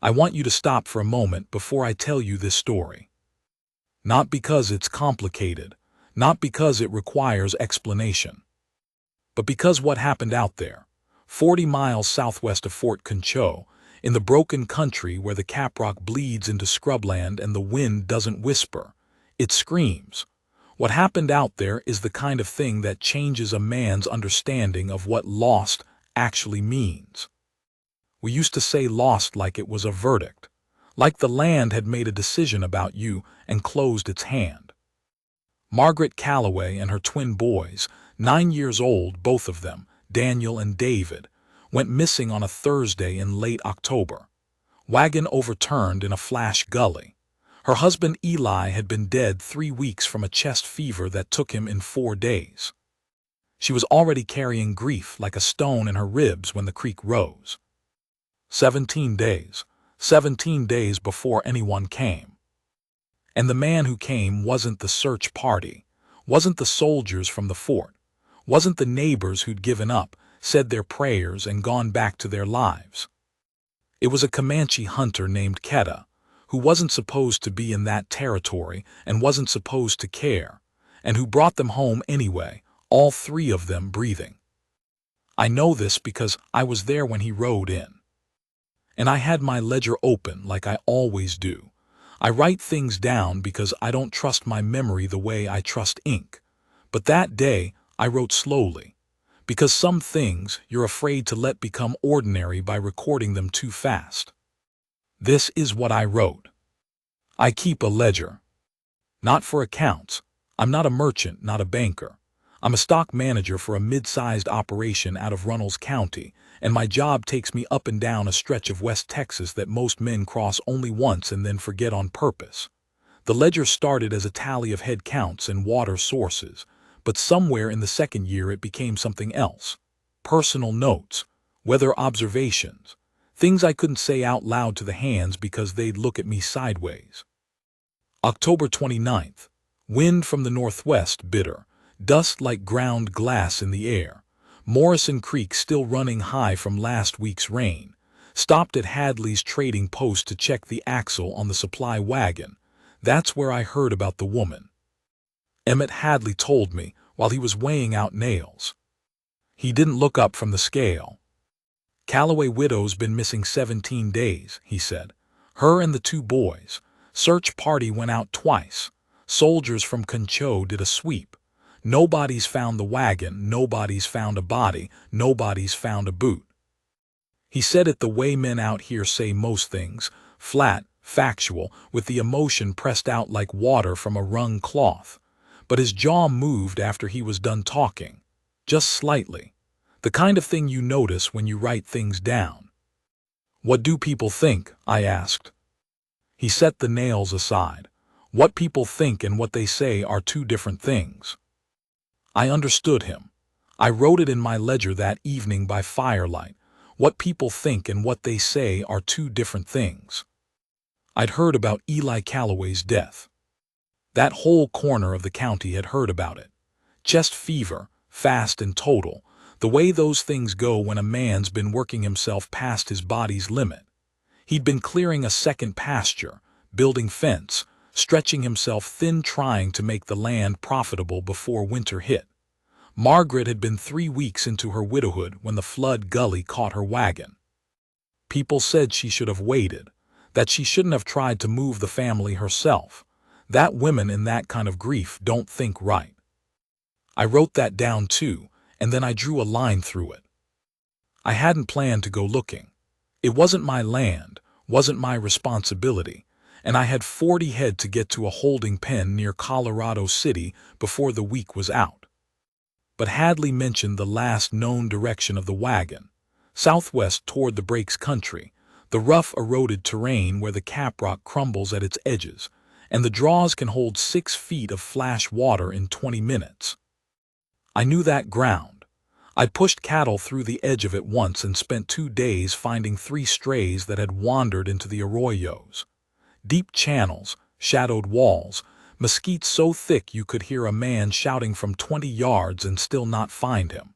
I want you to stop for a moment before I tell you this story. Not because it's complicated, not because it requires explanation, but because what happened out there, 40 miles southwest of Fort Comanche, in the broken country where the caprock bleeds into scrubland and the wind doesn't whisper, it screams. What happened out there is the kind of thing that changes a man's understanding of what lost actually means. We used to say lost like it was a verdict, like the land had made a decision about you and closed its hand. Margaret Calloway and her twin boys, 9 years old both of them, Daniel and David, went missing on a Thursday in late October. Wagon overturned in a flash gully. Her husband Eli had been dead 3 weeks from a chest fever that took him in 4 days. She was already carrying grief like a stone in her ribs when the creek rose. 17 days. 17 days before anyone came. And the man who came wasn't the search party, wasn't the soldiers from the fort, wasn't the neighbors who'd given up, said their prayers and gone back to their lives. It was a Comanche hunter named Keta, who wasn't supposed to be in that territory and wasn't supposed to care, and who brought them home anyway, all 3 of them breathing. I know this because I was there when he rode in. And I had my ledger open like I always do. I write things down because I don't trust my memory the way I trust ink. But that day, I wrote slowly, because some things you're afraid to let become ordinary by recording them too fast. This is what I wrote. I keep a ledger. Not for accounts. I'm not a merchant, not a banker. I'm a stock manager for a mid-sized operation out of Runnels County, and my job takes me up and down a stretch of West Texas that most men cross only once and then forget on purpose. The ledger started as a tally of head counts and water sources, but somewhere in the 2nd year it became something else. Personal notes, weather observations, things I couldn't say out loud to the hands because they'd look at me sideways. October 29th. Wind from the northwest, bitter. Dust like ground glass in the air. Morrison Creek still running high from last week's rain. Stopped at Hadley's trading post to check the axle on the supply wagon. That's where I heard about the woman. Emmett Hadley told me while he was weighing out nails. He didn't look up from the scale. Calloway widow's been missing 17 days, he said. Her and the 2 boys. Search party went out twice. Soldiers from Comanche did a sweep. Nobody's found the wagon, nobody's found a body, nobody's found a boot. He said it the way men out here say most things, flat, factual, with the emotion pressed out like water from a wrung cloth. But his jaw moved after he was done talking, just slightly. The kind of thing you notice when you write things down. What do people think? I asked. He set the nails aside. What people think and what they say are 2 different things. I understood him. I wrote it in my ledger that evening by firelight. What people think and what they say are 2 different things. I'd heard about Eli Calloway's death. That whole corner of the county had heard about it. Chest fever, fast and total, the way those things go when a man's been working himself past his body's limit. He'd been clearing a second pasture, building fence, stretching himself thin trying to make the land profitable before winter hit. Margaret had been 3 weeks into her widowhood when the flood gully caught her wagon. People said she should have waited, that she shouldn't have tried to move the family herself, that women in that kind of grief don't think right. I wrote that down too, and then I drew a line through it. I hadn't planned to go looking. It wasn't my land, wasn't my responsibility, and I had 40 head to get to a holding pen near Colorado City before the week was out. But Hadley mentioned the last known direction of the wagon, southwest toward the Breaks country, the rough eroded terrain where the caprock crumbles at its edges, and the draws can hold 6 feet of flash water in 20 minutes. I knew that ground. I'd pushed cattle through the edge of it once and spent 2 days finding 3 strays that had wandered into the arroyos. Deep channels, shadowed walls, mesquite so thick you could hear a man shouting from 20 yards and still not find him.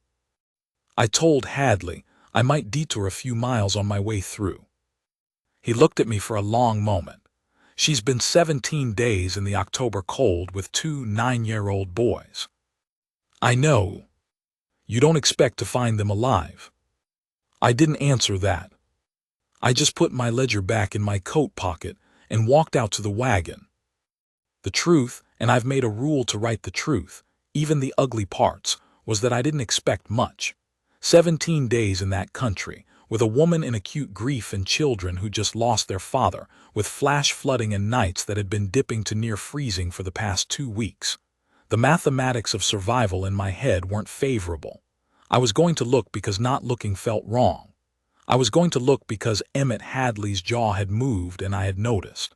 I told Hadley I might detour a few miles on my way through. He looked at me for a long moment. She's been 17 days in the October cold with 2 9-year-old boys. I know. You don't expect to find them alive. I didn't answer that. I just put my ledger back in my coat pocket and walked out to the wagon. The truth, and I've made a rule to write the truth, even the ugly parts, was that I didn't expect much. 17 days in that country, with a woman in acute grief and children who just lost their father, with flash flooding and nights that had been dipping to near freezing for the past 2 weeks. The mathematics of survival in my head weren't favorable. I was going to look because not looking felt wrong. I was going to look because Emmett Hadley's jaw had moved and I had noticed.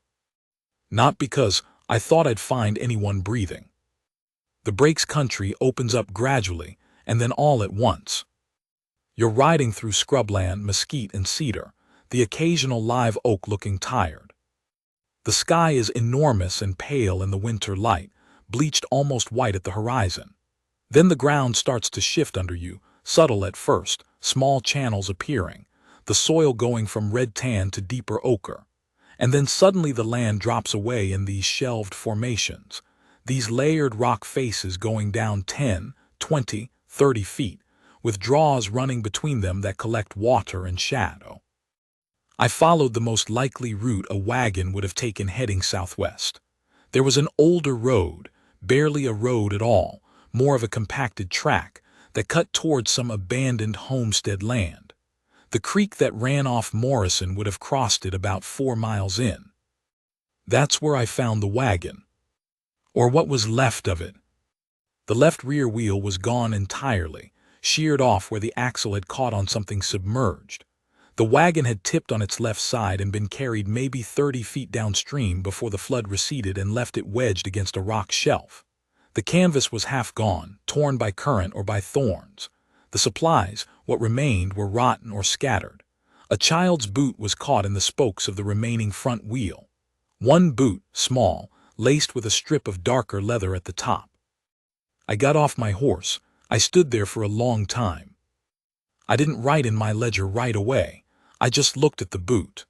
Not because I thought I'd find anyone breathing. The breaks country opens up gradually and then all at once. You're riding through scrubland, mesquite, and cedar, the occasional live oak looking tired. The sky is enormous and pale in the winter light, bleached almost white at the horizon. Then the ground starts to shift under you, subtle at first, small channels appearing, the soil going from red tan to deeper ochre. And then suddenly the land drops away in these shelved formations, these layered rock faces going down 10, 20, 30 feet, with draws running between them that collect water and shadow. I followed the most likely route a wagon would have taken heading southwest. There was an older road, barely a road at all, more of a compacted track, that cut towards some abandoned homestead land. The creek that ran off Morrison would have crossed it about 4 miles in. That's where I found the wagon. Or what was left of it. The left rear wheel was gone entirely, sheared off where the axle had caught on something submerged. The wagon had tipped on its left side and been carried maybe 30 feet downstream before the flood receded and left it wedged against a rock shelf. The canvas was half gone, torn by current or by thorns. The supplies, what remained, were rotten or scattered. A child's boot was caught in the spokes of the remaining front wheel. One boot, small, laced with a strip of darker leather at the top. I got off my horse. I stood there for a long time. I didn't write in my ledger right away. I just looked at the boot.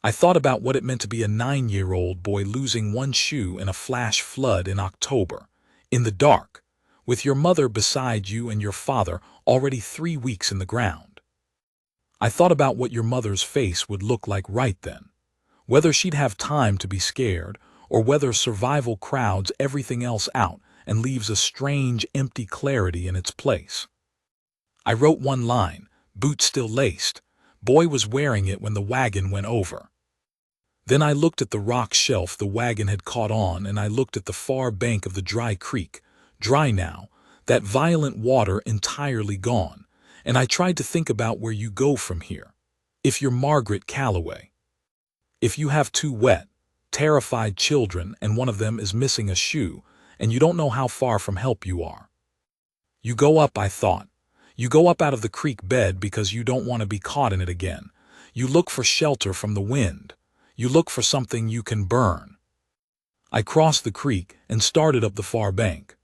I thought about what it meant to be a 9-year-old boy losing one shoe in a flash flood in October, in the dark, with your mother beside you and your father already 3 weeks in the ground. I thought about what your mother's face would look like right then, whether she'd have time to be scared, or whether survival crowds everything else out and leaves a strange, empty clarity in its place. I wrote one line, boot still laced. Boy was wearing it when the wagon went over. Then I looked at the rock shelf the wagon had caught on, and I looked at the far bank of the dry creek, dry now, that violent water entirely gone, and I tried to think about where you go from here. If you're Margaret Calloway. If you have 2 wet, terrified children and one of them is missing a shoe, and you don't know how far from help you are. You go up, I thought. You go up out of the creek bed because you don't want to be caught in it again. You look for shelter from the wind. You look for something you can burn. I crossed the creek and started up the far bank.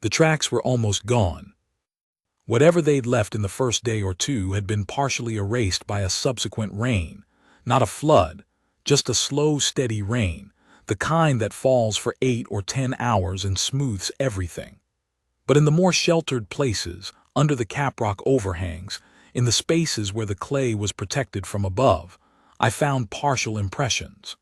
The tracks were almost gone. Whatever they'd left in the first day or two had been partially erased by a subsequent rain. Not a flood, just a slow, steady rain, the kind that falls for 8 or 10 hours and smooths everything. But in the more sheltered places, under the caprock overhangs, in the spaces where the clay was protected from above, I found partial impressions.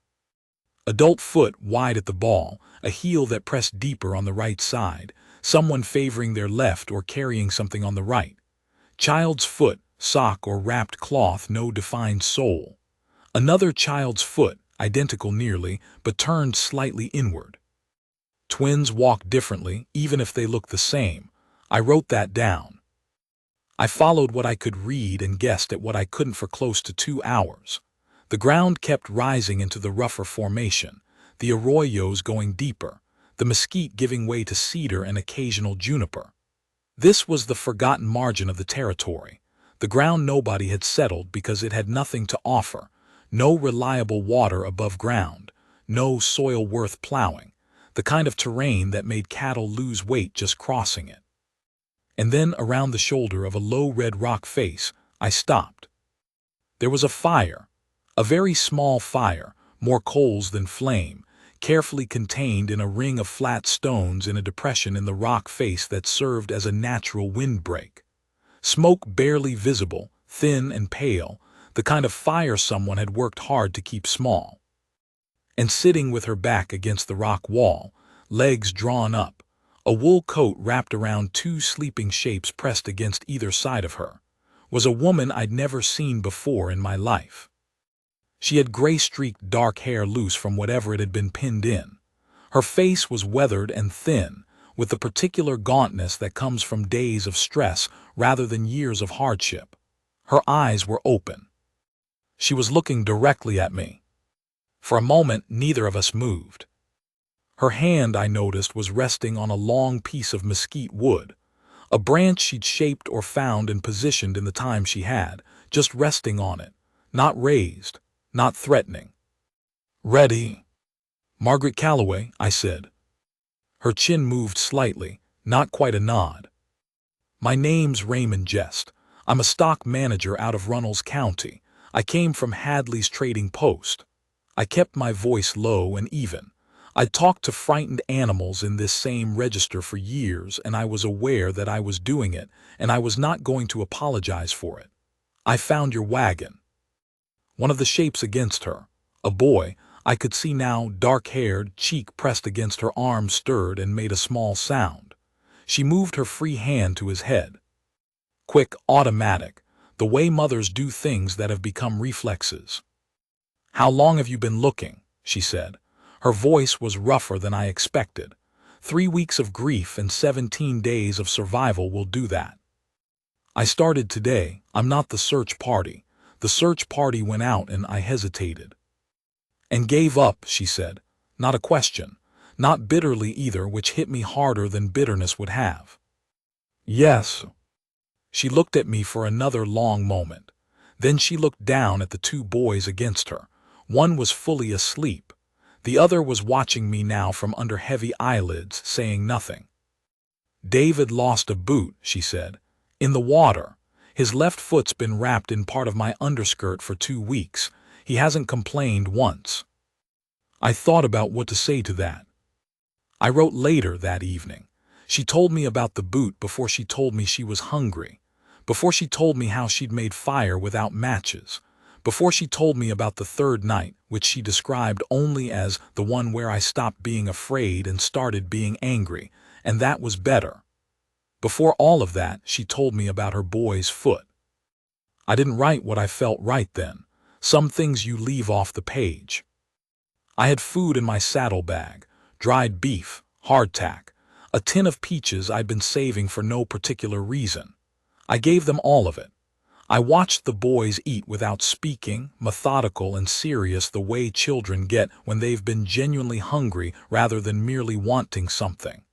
Adult foot wide at the ball, a heel that pressed deeper on the right side, someone favoring their left or carrying something on the right. Child's foot, sock or wrapped cloth, no defined sole. Another child's foot, identical nearly, but turned slightly inward. Twins walk differently, even if they look the same. I wrote that down. I followed what I could read and guessed at what I couldn't for close to 2 hours. The ground kept rising into the rougher formation, the arroyos going deeper, the mesquite giving way to cedar and occasional juniper. This was the forgotten margin of the territory, the ground nobody had settled because it had nothing to offer, no reliable water above ground, no soil worth plowing, the kind of terrain that made cattle lose weight just crossing it. And then around the shoulder of a low red rock face, I stopped. There was a fire, A very small fire, more coals than flame, carefully contained in a ring of flat stones in a depression in the rock face that served as a natural windbreak. Smoke barely visible, thin and pale, the kind of fire someone had worked hard to keep small. And sitting with her back against the rock wall, legs drawn up, a wool coat wrapped around two sleeping shapes pressed against either side of her, was a woman I'd never seen before in my life. She had gray-streaked dark hair loose from whatever it had been pinned in. Her face was weathered and thin, with the particular gauntness that comes from days of stress rather than years of hardship. Her eyes were open. She was looking directly at me. For a moment, neither of us moved. Her hand, I noticed, was resting on a long piece of mesquite wood, a branch she'd shaped or found and positioned in the time she had, just resting on it, not raised, not threatening. "Ready?" "Margaret Calloway," I said. Her chin moved slightly, not quite a nod. "My name's Raymond Jest. I'm a stock manager out of Runnels County. I came from Hadley's trading post." I kept my voice low and even. I'd talked to frightened animals in this same register for years, and I was aware that I was doing it, and I was not going to apologize for it. "I found your wagon." One of the shapes against her, a boy, I could see now, dark-haired, cheek pressed against her arm, stirred and made a small sound. She moved her free hand to his head. Quick, automatic, the way mothers do things that have become reflexes. "How long have you been looking?" she said. Her voice was rougher than I expected. 3 weeks of grief and 17 days of survival will do that. "I started today. I'm not the search party. The search party went out," and I hesitated. "And gave up," she said. Not a question. Not bitterly either, which hit me harder than bitterness would have. "Yes." She looked at me for another long moment. Then she looked down at the two boys against her. One was fully asleep. The other was watching me now from under heavy eyelids, saying nothing. "David lost a boot," she said. "In the water. His left foot's been wrapped in part of my underskirt for 2 weeks. He hasn't complained once." I thought about what to say to that. I wrote later that evening. She told me about the boot before she told me she was hungry, before she told me how she'd made fire without matches, before she told me about the third night, which she described only as the one where I stopped being afraid and started being angry, and that was better. Before all of that, she told me about her boy's foot. I didn't write what I felt right then. Some things you leave off the page. I had food in my saddlebag, dried beef, hardtack, a tin of peaches I'd been saving for no particular reason. I gave them all of it. I watched the boys eat without speaking, methodical and serious the way children get when they've been genuinely hungry rather than merely wanting something.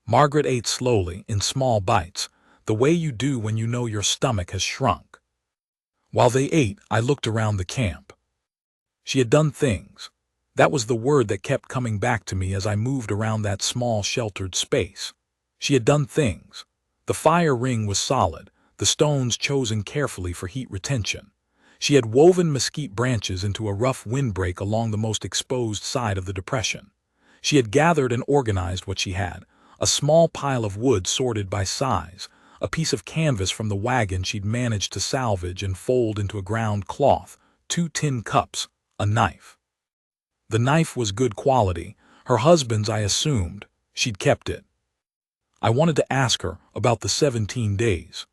Margaret ate slowly, in small bites, the way you do when you know your stomach has shrunk. While they ate, I looked around the camp. She had done things. That was the word that kept coming back to me as I moved around that small sheltered space. She had done things. The fire ring was solid, the stones chosen carefully for heat retention. She had woven mesquite branches into a rough windbreak along the most exposed side of the depression. She had gathered and organized what she had, a small pile of wood sorted by size, a piece of canvas from the wagon she'd managed to salvage and fold into a ground cloth, 2 tin cups, a knife. The knife was good quality, her husband's I assumed. She'd kept it. I wanted to ask her about the 17 days.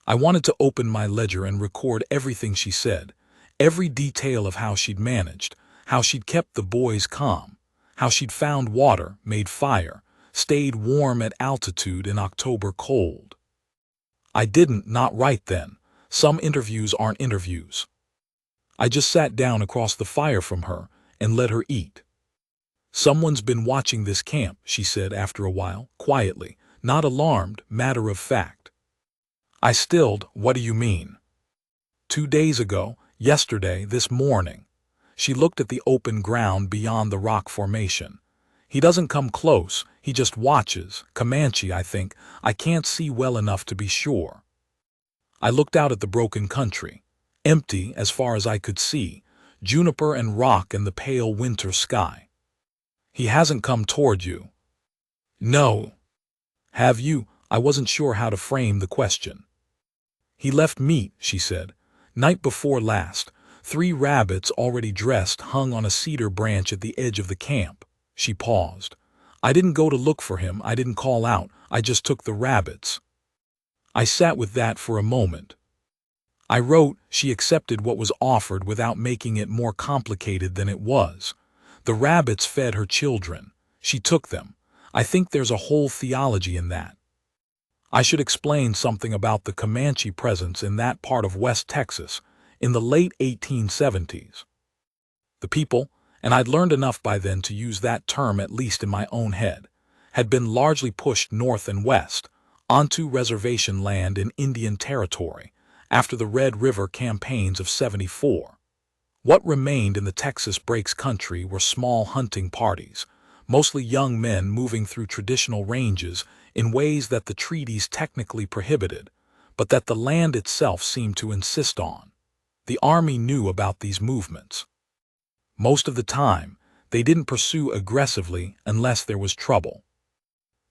I wanted to open my ledger and record everything she said, every detail of how she'd managed, how she'd kept the boys calm, how she'd found water, made fire, stayed warm at altitude in October cold. I didn't, not right then. Some interviews aren't interviews. I just sat down across the fire from her and let her eat. "Someone's been watching this camp," she said after a while, quietly, not alarmed, matter of fact. I stilled. "What do you mean?" 2 days ago, yesterday, this morning." She looked at the open ground beyond the rock formation. "He doesn't come close, he just watches. Comanche, I think. I can't see well enough to be sure." I looked out at the broken country. empty as far as I could see, juniper and rock and the pale winter sky. He hasn't come toward you. No. Have you? I wasn't sure how to frame the question. He left meat, she said. Night before last, 3 rabbits already dressed hung on a cedar branch at the edge of the camp. She paused. I didn't go to look for him, I didn't call out, I just took the rabbits. I sat with that for a moment. I wrote, she accepted what was offered without making it more complicated than it was. The rabbits fed her children. She took them. I think there's a whole theology in that. I should explain something about the Comanche presence in that part of West Texas in the late 1870s. The people, and I'd learned enough by then to use that term at least in my own head, had been largely pushed north and west, onto reservation land in Indian Territory, after the Red River campaigns of '74. What remained in the Texas Breaks country were small hunting parties, mostly young men moving through traditional ranges in ways that the treaties technically prohibited, but that the land itself seemed to insist on. The Army knew about these movements. Most of the time, they didn't pursue aggressively unless there was trouble.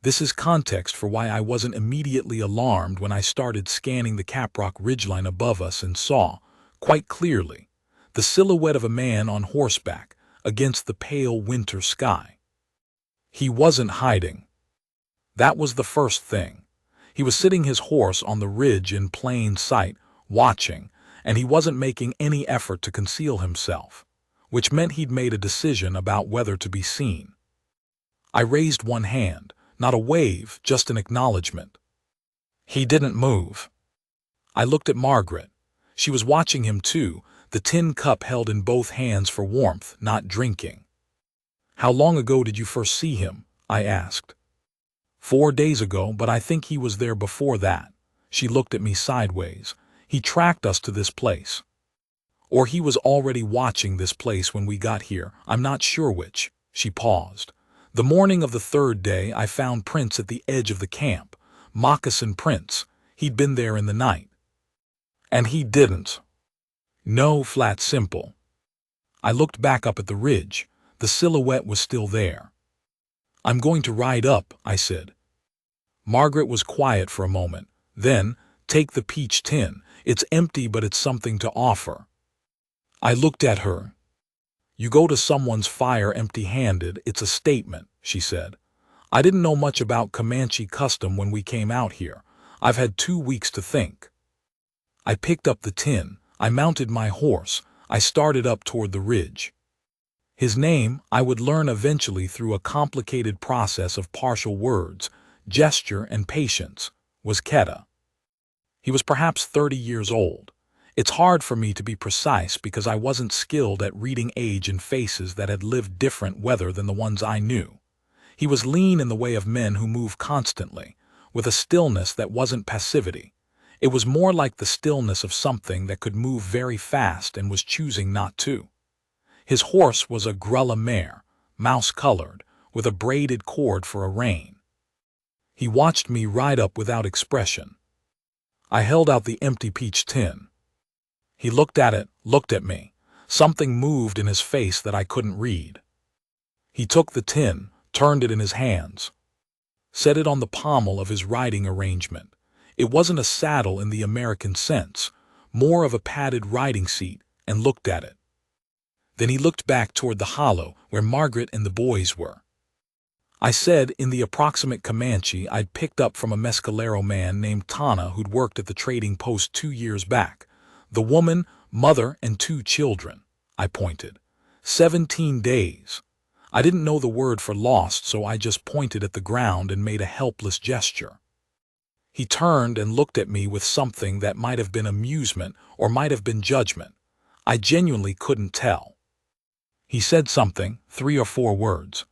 This is context for why I wasn't immediately alarmed when I started scanning the Caprock ridgeline above us and saw, quite clearly, the silhouette of a man on horseback against the pale winter sky. He wasn't hiding. That was the first thing. He was sitting his horse on the ridge in plain sight, watching, and he wasn't making any effort to conceal himself, which meant he'd made a decision about whether to be seen. I raised one hand, not a wave, just an acknowledgement. He didn't move. I looked at Margaret. She was watching him too, the tin cup held in both hands for warmth, not drinking. How long ago did you first see him? I asked. 4 days ago, but I think he was there before that. She looked at me sideways. He tracked us to this place. Or he was already watching this place when we got here, I'm not sure which. She paused. The morning of the 3rd day I found prints at the edge of the camp, moccasin prints. He'd been there in the night. And he didn't. No, flat simple. I looked back up at the ridge. The silhouette was still there. I'm going to ride up, I said. Margaret was quiet for a moment. Then, take the peach tin. It's empty, but it's something to offer. I looked at her. You go to someone's fire empty-handed, it's a statement, she said. I didn't know much about Comanche custom when we came out here. I've had 2 weeks to think. I picked up the tin. I mounted my horse. I started up toward the ridge. His name, I would learn eventually through a complicated process of partial words, gesture, and patience, was Keta. He was perhaps 30 years old. It's hard for me to be precise because I wasn't skilled at reading age in faces that had lived different weather than the ones I knew. He was lean in the way of men who move constantly, with a stillness that wasn't passivity. It was more like the stillness of something that could move very fast and was choosing not to. His horse was a grulla mare, mouse-colored, with a braided cord for a rein. He watched me ride up without expression. I held out the empty peach tin. He looked at it, looked at me. Something moved in his face that I couldn't read. He took the tin, turned it in his hands, set it on the pommel of his riding arrangement. It wasn't a saddle in the American sense, more of a padded riding seat, and looked at it. Then he looked back toward the hollow where Margaret and the boys were. I said in the approximate Comanche I'd picked up from a mescalero man named Tana who'd worked at the trading post 2 years back. The woman, mother, and 2 children. I pointed. 17 days. I didn't know the word for lost, so I just pointed at the ground and made a helpless gesture. He turned and looked at me with something that might have been amusement or might have been judgment. I genuinely couldn't tell. He said something, 3 or 4 words.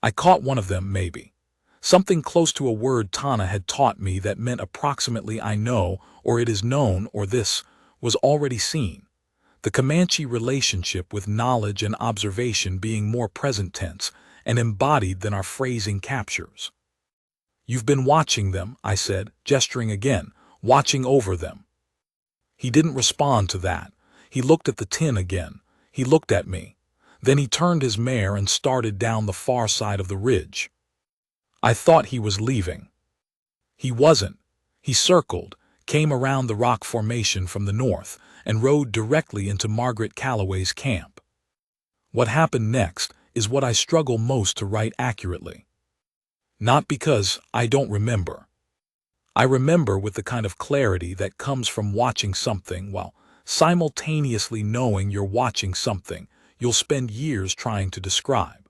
I caught one of them, maybe. Something close to a word Tana had taught me that meant approximately I know, or it is known, or this was already seen. The Comanche relationship with knowledge and observation being more present tense and embodied than our phrasing captures. You've been watching them, I said, gesturing again, watching over them. He didn't respond to that. He looked at the tin again. He looked at me. Then he turned his mare and started down the far side of the ridge. I thought he was leaving. He wasn't. He circled, came around the rock formation from the north, and rode directly into Margaret Calloway's camp. What happened next is what I struggle most to write accurately. Not because I don't remember. I remember with the kind of clarity that comes from watching something while simultaneously knowing you're watching something you'll spend years trying to describe.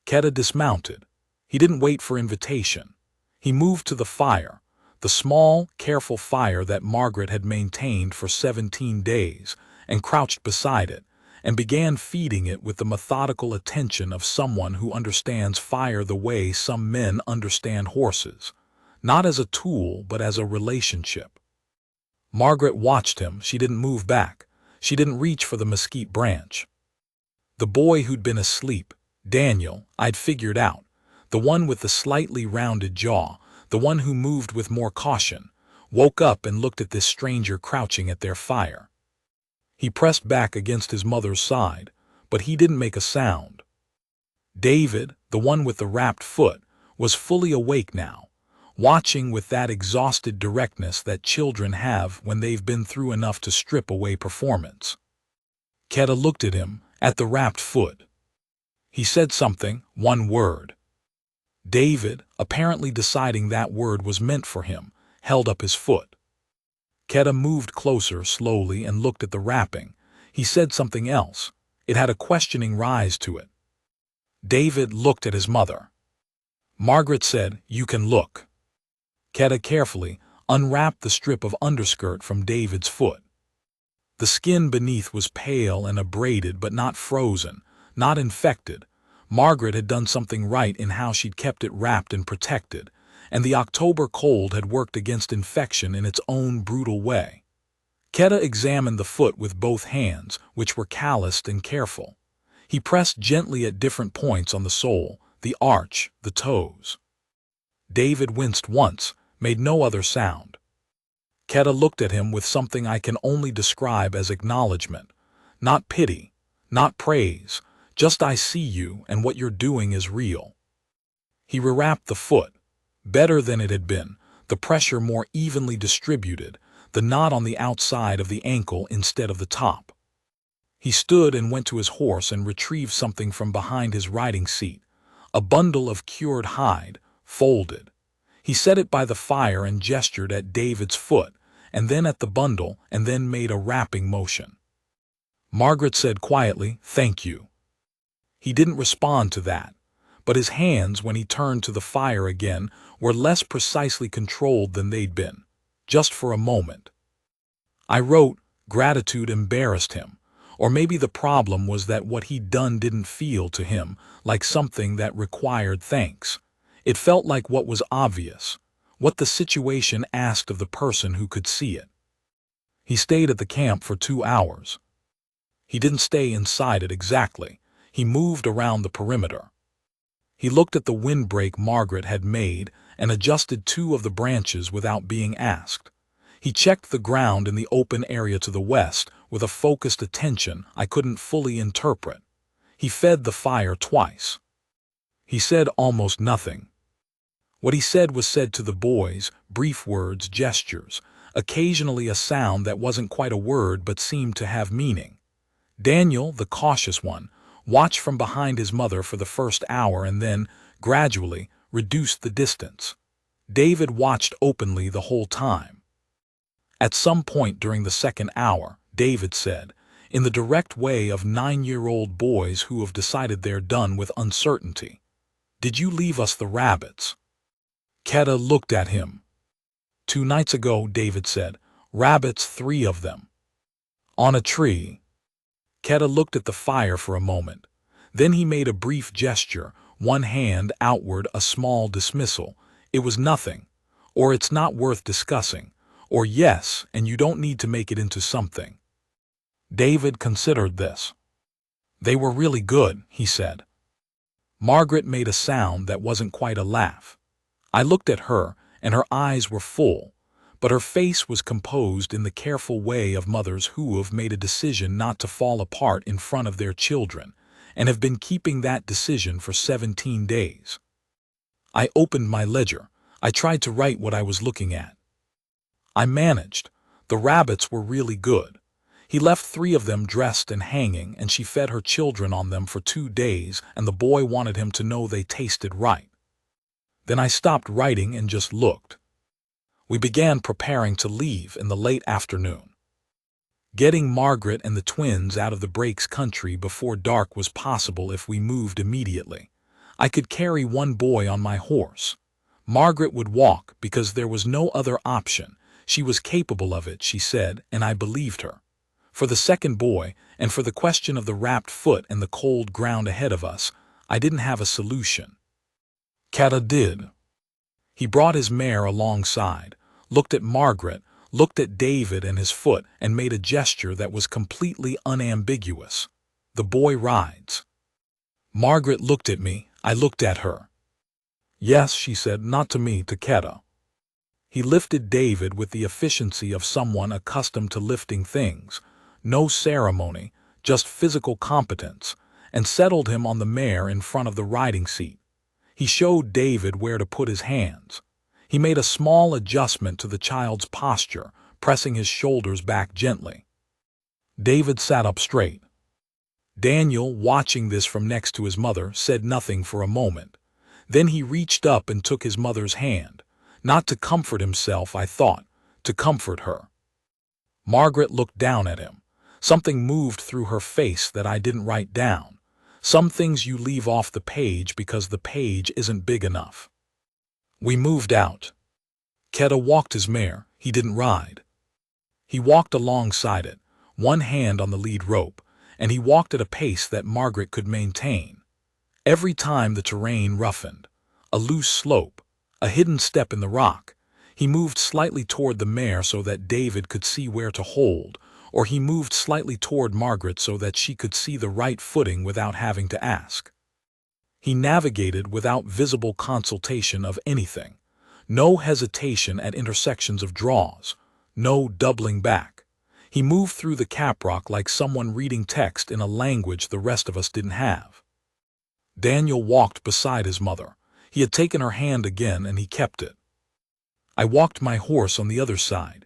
Keta dismounted. He didn't wait for invitation. He moved to the fire, the small, careful fire that Margaret had maintained for 17 days, and crouched beside it, and began feeding it with the methodical attention of someone who understands fire the way some men understand horses, not as a tool but as a relationship. Margaret watched him. She didn't move back. She didn't reach for the mesquite branch. The boy who'd been asleep, Daniel, I'd figured out, the one with the slightly rounded jaw, the one who moved with more caution, woke up and looked at this stranger crouching at their fire. He pressed back against his mother's side, but he didn't make a sound. David, the one with the wrapped foot, was fully awake now, watching with that exhausted directness that children have when they've been through enough to strip away performance. Keta looked at him, at the wrapped foot. He said something, one word. David, apparently deciding that word was meant for him, held up his foot. Keta moved closer slowly and looked at the wrapping. He said something else. It had a questioning rise to it. David looked at his mother. Margaret said, "You can look." Keta carefully unwrapped the strip of underskirt from David's foot. The skin beneath was pale and abraded but not frozen, not infected. Margaret had done something right in how she'd kept it wrapped and protected, and the October cold had worked against infection in its own brutal way. Keta examined the foot with both hands, which were calloused and careful. He pressed gently at different points on the sole, the arch, the toes. David winced once, made no other sound. Keta looked at him with something I can only describe as acknowledgement, not pity, not praise, just I see you and what you're doing is real. He rewrapped the foot, better than it had been, the pressure more evenly distributed, the knot on the outside of the ankle instead of the top. He stood and went to his horse and retrieved something from behind his riding seat, a bundle of cured hide, folded. He set it by the fire and gestured at David's foot, and then at the bundle, and then made a wrapping motion. Margaret said quietly, "Thank you." He didn't respond to that, but his hands, when he turned to the fire again, were less precisely controlled than they'd been, just for a moment. I wrote, gratitude embarrassed him, or maybe the problem was that what he'd done didn't feel to him like something that required thanks. It felt like what was obvious, what the situation asked of the person who could see it. He stayed at the camp for 2 hours. He didn't stay inside it exactly. He moved around the perimeter. He looked at the windbreak Margaret had made and adjusted 2 of the branches without being asked. He checked the ground in the open area to the west with a focused attention I couldn't fully interpret. He fed the fire twice. He said almost nothing. What he said was said to the boys, brief words, gestures, occasionally a sound that wasn't quite a word but seemed to have meaning. Daniel, the cautious one, watched from behind his mother for the first hour and then, gradually, reduced the distance. David watched openly the whole time. At some point during the second hour, David said, in the direct way of 9-year-old boys who have decided they're done with uncertainty, "Did you leave us the rabbits?" Keta looked at him. 2 nights ago, David said, "rabbits, 3 of them. On a tree." Keta looked at the fire for a moment. Then he made a brief gesture, one hand outward, a small dismissal. It was nothing, or it's not worth discussing, or yes, and you don't need to make it into something. David considered this. "They were really good," he said. Margaret made a sound that wasn't quite a laugh. I looked at her, and her eyes were full, but her face was composed in the careful way of mothers who have made a decision not to fall apart in front of their children and have been keeping that decision for 17 days. I opened my ledger. I tried to write what I was looking at. I managed. The rabbits were really good. He left 3 of them dressed and hanging, and she fed her children on them for 2 days, and the boy wanted him to know they tasted right. Then I stopped writing and just looked. We began preparing to leave in the late afternoon. Getting Margaret and the twins out of the Breaks country before dark was possible if we moved immediately. I could carry 1 boy on my horse. Margaret would walk because there was no other option. She was capable of it, she said, and I believed her. For the second boy, and for the question of the wrapped foot and the cold ground ahead of us, I didn't have a solution. Kata did. He brought his mare alongside, looked at Margaret, looked at David and his foot, and made a gesture that was completely unambiguous. The boy rides. Margaret looked at me, I looked at her. Yes, she said, not to me, to Keta. He lifted David with the efficiency of someone accustomed to lifting things, no ceremony, just physical competence, and settled him on the mare in front of the riding seat. He showed David where to put his hands. He made a small adjustment to the child's posture, pressing his shoulders back gently. David sat up straight. Daniel, watching this from next to his mother, said nothing for a moment. Then he reached up and took his mother's hand. Not to comfort himself, I thought, to comfort her. Margaret looked down at him. Something moved through her face that I didn't write down. Some things you leave off the page because the page isn't big enough. We moved out. Keta walked his mare. He didn't ride. He walked alongside it, 1 hand on the lead rope, and he walked at a pace that Margaret could maintain. Every time the terrain roughened, a loose slope, a hidden step in the rock, he moved slightly toward the mare so that David could see where to hold, or he moved slightly toward Margaret so that she could see the right footing without having to ask. He navigated without visible consultation of anything. No hesitation at intersections of draws. No doubling back. He moved through the caprock like someone reading text in a language the rest of us didn't have. Daniel walked beside his mother. He had taken her hand again and he kept it. I walked my horse on the other side.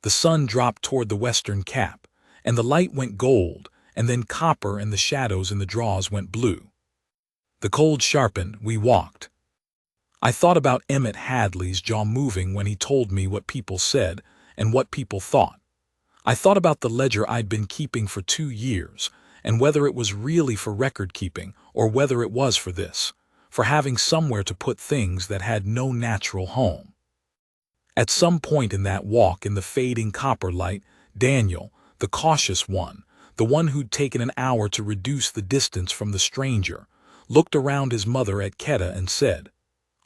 The sun dropped toward the western cap, and the light went gold, and then copper, and the shadows in the draws went blue. The cold sharpened, we walked. I thought about Emmett Hadley's jaw moving when he told me what people said and what people thought. I thought about the ledger I'd been keeping for 2 years, and whether it was really for record keeping or whether it was for this, for having somewhere to put things that had no natural home. At some point in that walk in the fading copper light, Daniel, the cautious one, the one who'd taken an hour to reduce the distance from the stranger, looked around his mother at Keta and said,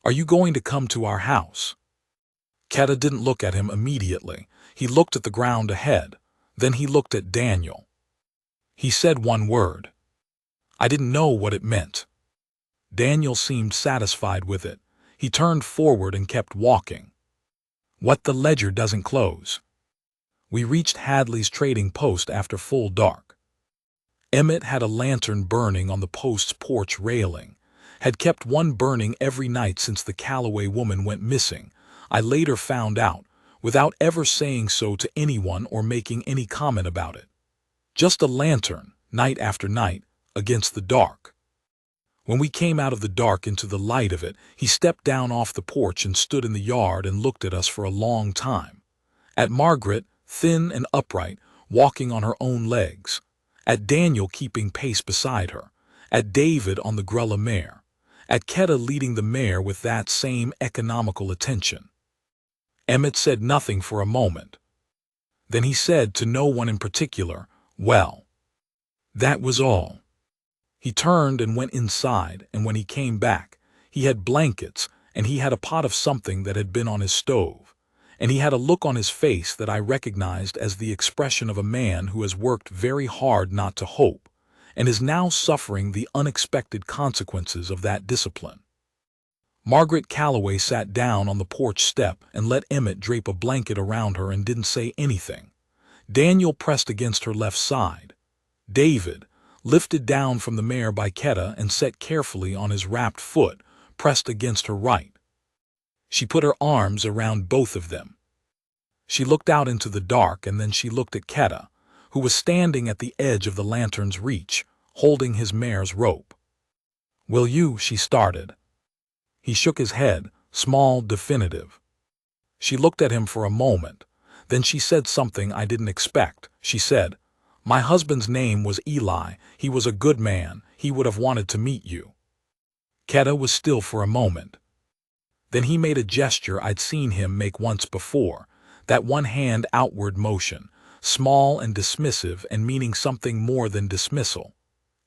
"Are you going to come to our house?" Keta didn't look at him immediately. He looked at the ground ahead. Then he looked at Daniel. He said 1 word. I didn't know what it meant. Daniel seemed satisfied with it. He turned forward and kept walking. What the ledger doesn't close. We reached Hadley's trading post after full dark. Emmett had a lantern burning on the post's porch railing, had kept one burning every night since the Calloway woman went missing, I later found out, without ever saying so to anyone or making any comment about it. Just a lantern, night after night, against the dark. When we came out of the dark into the light of it, he stepped down off the porch and stood in the yard and looked at us for a long time. At Margaret, thin and upright, walking on her own legs. At Daniel keeping pace beside her. At David on the Grulla mare. At Keta leading the mare with that same economical attention. Emmett said nothing for a moment. Then he said to no one in particular, "Well, that was all." He turned and went inside, and when he came back, he had blankets, and he had a pot of something that had been on his stove, and he had a look on his face that I recognized as the expression of a man who has worked very hard not to hope, and is now suffering the unexpected consequences of that discipline. Margaret Calloway sat down on the porch step and let Emmett drape a blanket around her and didn't say anything. Daniel pressed against her left side. David, lifted down from the mare by Ketta and set carefully on his wrapped foot, pressed against her right. She put her arms around both of them. She looked out into the dark, and then she looked at Ketta, who was standing at the edge of the lantern's reach, holding his mare's rope. "Will you?" she started. He shook his head, small, definitive. She looked at him for a moment. Then she said something I didn't expect. She said, "My husband's name was Eli. He was a good man. He would have wanted to meet you." Ketta was still for a moment. Then he made a gesture I'd seen him make once before, that one-hand outward motion, small and dismissive and meaning something more than dismissal.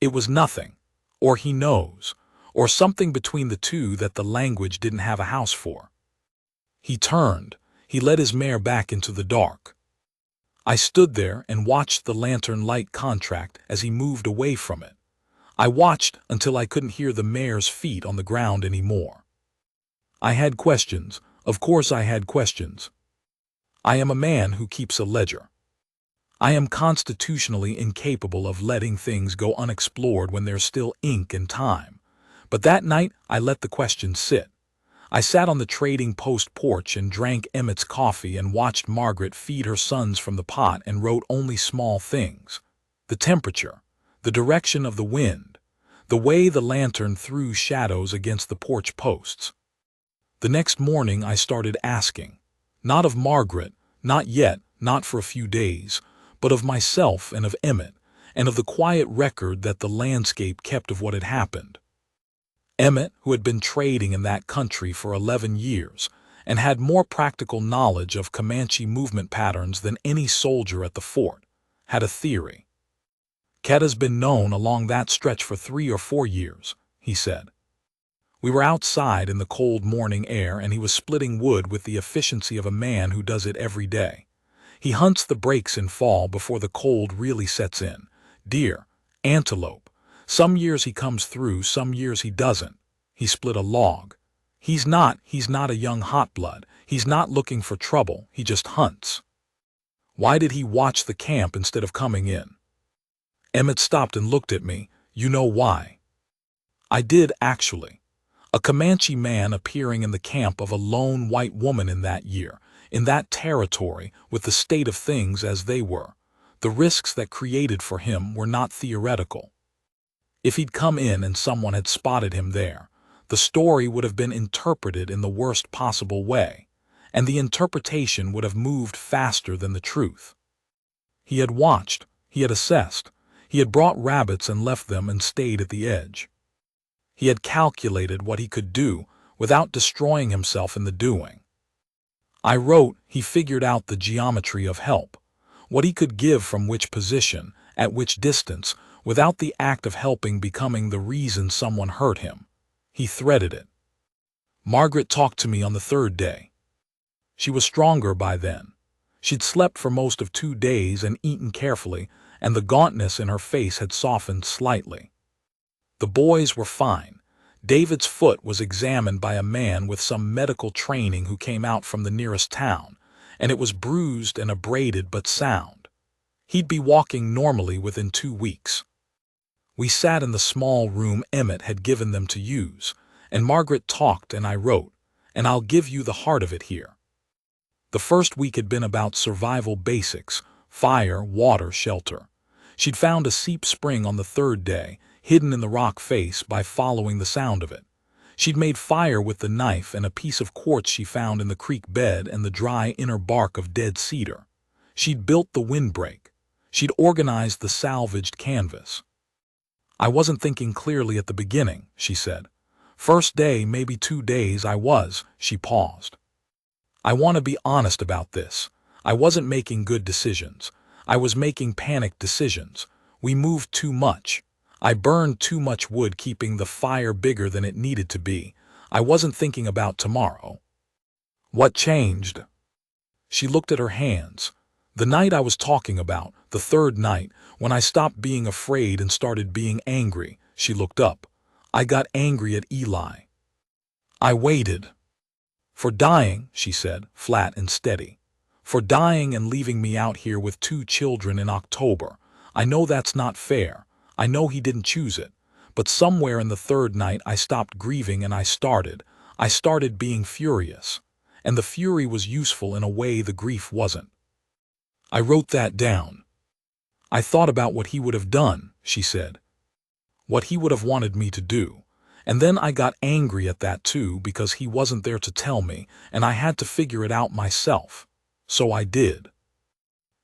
It was nothing, or he knows, or something between the two that the language didn't have a house for. He turned. He led his mare back into the dark. I stood there and watched the lantern light contract as he moved away from it. I watched until I couldn't hear the mare's feet on the ground anymore. I had questions. Of course I had questions. I am a man who keeps a ledger. I am constitutionally incapable of letting things go unexplored when there's still ink and time. But that night I let the questions sit. I sat on the trading post porch and drank Emmett's coffee and watched Margaret feed her sons from the pot and wrote only small things. The temperature, the direction of the wind, the way the lantern threw shadows against the porch posts. The next morning I started asking, not of Margaret, not yet, not for a few days, but of myself and of Emmett, and of the quiet record that the landscape kept of what had happened. Emmett, who had been trading in that country for 11 years, and had more practical knowledge of Comanche movement patterns than any soldier at the fort, had a theory. "Ketta's been known along that stretch for 3 or 4 years, he said. We were outside in the cold morning air, and he was splitting wood with the efficiency of a man who does it every day. He hunts the breaks in fall before the cold really sets in. Deer, antelope. Some years he comes through, some years he doesn't. He split a log. He's not a young hot blood. He's not looking for trouble. He just hunts." "Why did he watch the camp instead of coming in?" Emmett stopped and looked at me. "You know why?" "I did, actually. A Comanche man appearing in the camp of a lone white woman in that year, in that territory, with the state of things as they were. The risks that created for him were not theoretical. If he'd come in and someone had spotted him there, the story would have been interpreted in the worst possible way, and the interpretation would have moved faster than the truth. He had watched, he had assessed, he had brought rabbits and left them and stayed at the edge. He had calculated what he could do without destroying himself in the doing. I wrote, he figured out the geometry of help, what he could give from which position, at which distance, without the act of helping becoming the reason someone hurt him. He threaded it. Margaret talked to me on the 3rd day. She was stronger by then. She'd slept for most of 2 days and eaten carefully, and the gauntness in her face had softened slightly. The boys were fine. David's foot was examined by a man with some medical training who came out from the nearest town, and it was bruised and abraded but sound. He'd be walking normally within 2 weeks. We sat in the small room Emmett had given them to use, and Margaret talked and I wrote, and I'll give you the heart of it here. The first week had been about survival basics, fire, water, shelter. She'd found a seep spring on the 3rd day, hidden in the rock face by following the sound of it. She'd made fire with the knife and a piece of quartz she found in the creek bed and the dry inner bark of dead cedar. She'd built the windbreak. She'd organized the salvaged canvas. "I wasn't thinking clearly at the beginning," she said. "First day, maybe 2 days I was." She paused. "I want to be honest about this. I wasn't making good decisions. I was making panicked decisions. We moved too much. I burned too much wood, keeping the fire bigger than it needed to be. I wasn't thinking about tomorrow." "What changed?" She looked at her hands. "The night I was talking about, the 3rd night, when I stopped being afraid and started being angry." She looked up. "I got angry at Eli." I waited. For dying, she said, flat and steady. For dying and leaving me out here with 2 children in October. I know that's not fair. I know he didn't choose it. But somewhere in the 3rd night I stopped grieving and I started being furious. And the fury was useful in a way the grief wasn't. I wrote that down. I thought about what he would have done, she said. What he would have wanted me to do. And then I got angry at that too because he wasn't there to tell me and I had to figure it out myself. So I did.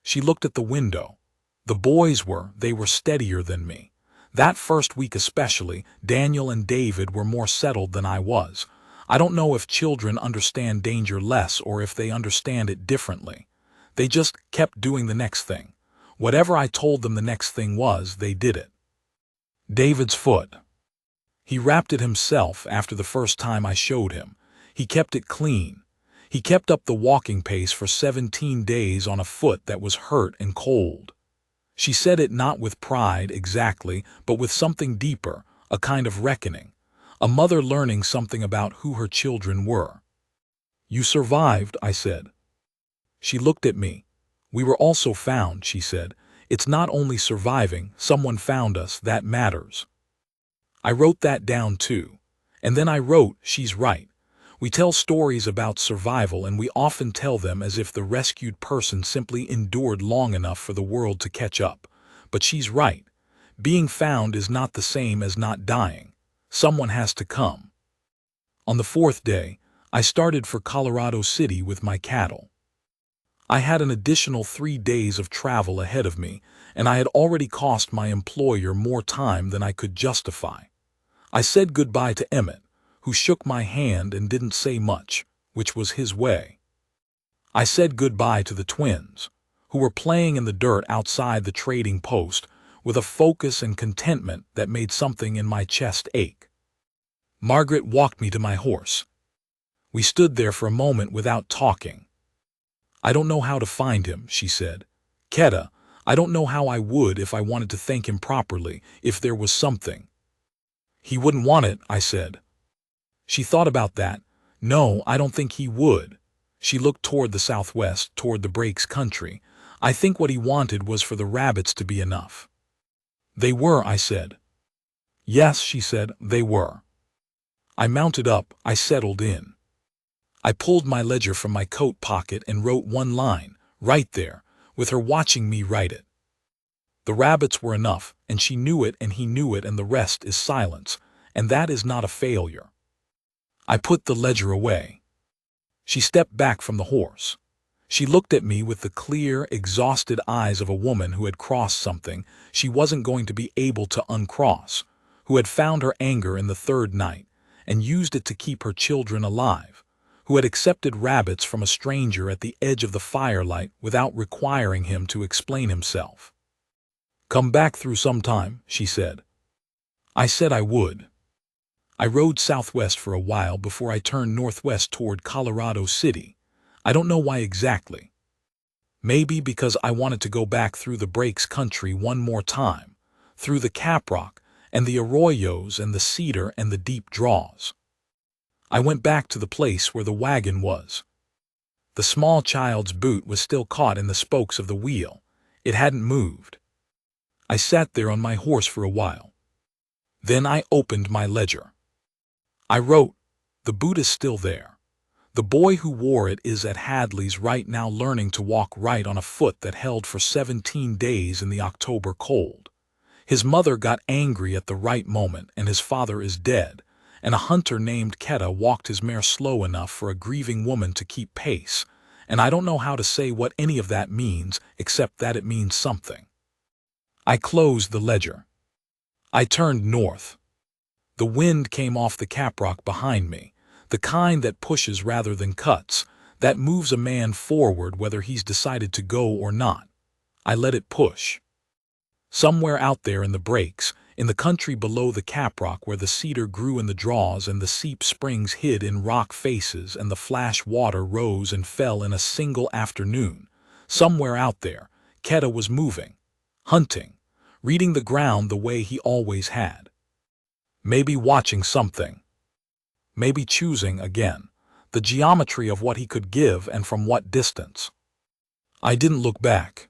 She looked at the window. The boys they were steadier than me. That first week especially, Daniel and David were more settled than I was. I don't know if children understand danger less or if they understand it differently. They just kept doing the next thing. Whatever I told them the next thing was, they did it. David's foot. He wrapped it himself after the first time I showed him. He kept it clean. He kept up the walking pace for 17 days on a foot that was hurt and cold. She said it not with pride exactly, but with something deeper, a kind of reckoning. A mother learning something about who her children were. You survived, I said. She looked at me. We were also found, she said. It's not only surviving, someone found us, that matters. I wrote that down too. And then I wrote, she's right. We tell stories about survival and we often tell them as if the rescued person simply endured long enough for the world to catch up. But she's right. Being found is not the same as not dying. Someone has to come. On the 4th day, I started for Colorado City with my cattle. I had an additional 3 days of travel ahead of me, and I had already cost my employer more time than I could justify. I said goodbye to Emmett, who shook my hand and didn't say much, which was his way. I said goodbye to the twins, who were playing in the dirt outside the trading post with a focus and contentment that made something in my chest ache. Margaret walked me to my horse. We stood there for a moment without talking. I don't know how to find him, she said. Ketta, I don't know how I would if I wanted to thank him properly, if there was something. He wouldn't want it, I said. She thought about that. No, I don't think he would. She looked toward the southwest, toward the Breaks country. I think what he wanted was for the rabbits to be enough. They were, I said. Yes, she said, they were. I mounted up, I settled in. I pulled my ledger from my coat pocket and wrote one line, right there, with her watching me write it. The rabbits were enough, and she knew it and he knew it, and the rest is silence, and that is not a failure. I put the ledger away. She stepped back from the horse. She looked at me with the clear, exhausted eyes of a woman who had crossed something she wasn't going to be able to uncross, who had found her anger in the 3rd night and used it to keep her children alive, who had accepted rabbits from a stranger at the edge of the firelight without requiring him to explain himself. Come back through sometime, she said. I said I would. I rode southwest for a while before I turned northwest toward Colorado City. I don't know why exactly. Maybe because I wanted to go back through the Breaks country one more time, through the Caprock and the arroyos and the cedar and the deep draws. I went back to the place where the wagon was. The small child's boot was still caught in the spokes of the wheel. It hadn't moved. I sat there on my horse for a while. Then I opened my ledger. I wrote, the boot is still there. The boy who wore it is at Hadley's right now learning to walk right on a foot that held for 17 days in the October cold. His mother got angry at the right moment and his father is dead, and a hunter named Ketta walked his mare slow enough for a grieving woman to keep pace, and I don't know how to say what any of that means except that it means something. I closed the ledger. I turned north. The wind came off the caprock behind me, the kind that pushes rather than cuts, that moves a man forward whether he's decided to go or not. I let it push. Somewhere out there in the Breaks, in the country below the caprock where the cedar grew in the draws and the seep springs hid in rock faces and the flash water rose and fell in a single afternoon, somewhere out there, Ketta was moving, hunting, reading the ground the way he always had. Maybe watching something. maybe choosing, again, the geometry of what he could give and from what distance. I didn't look back.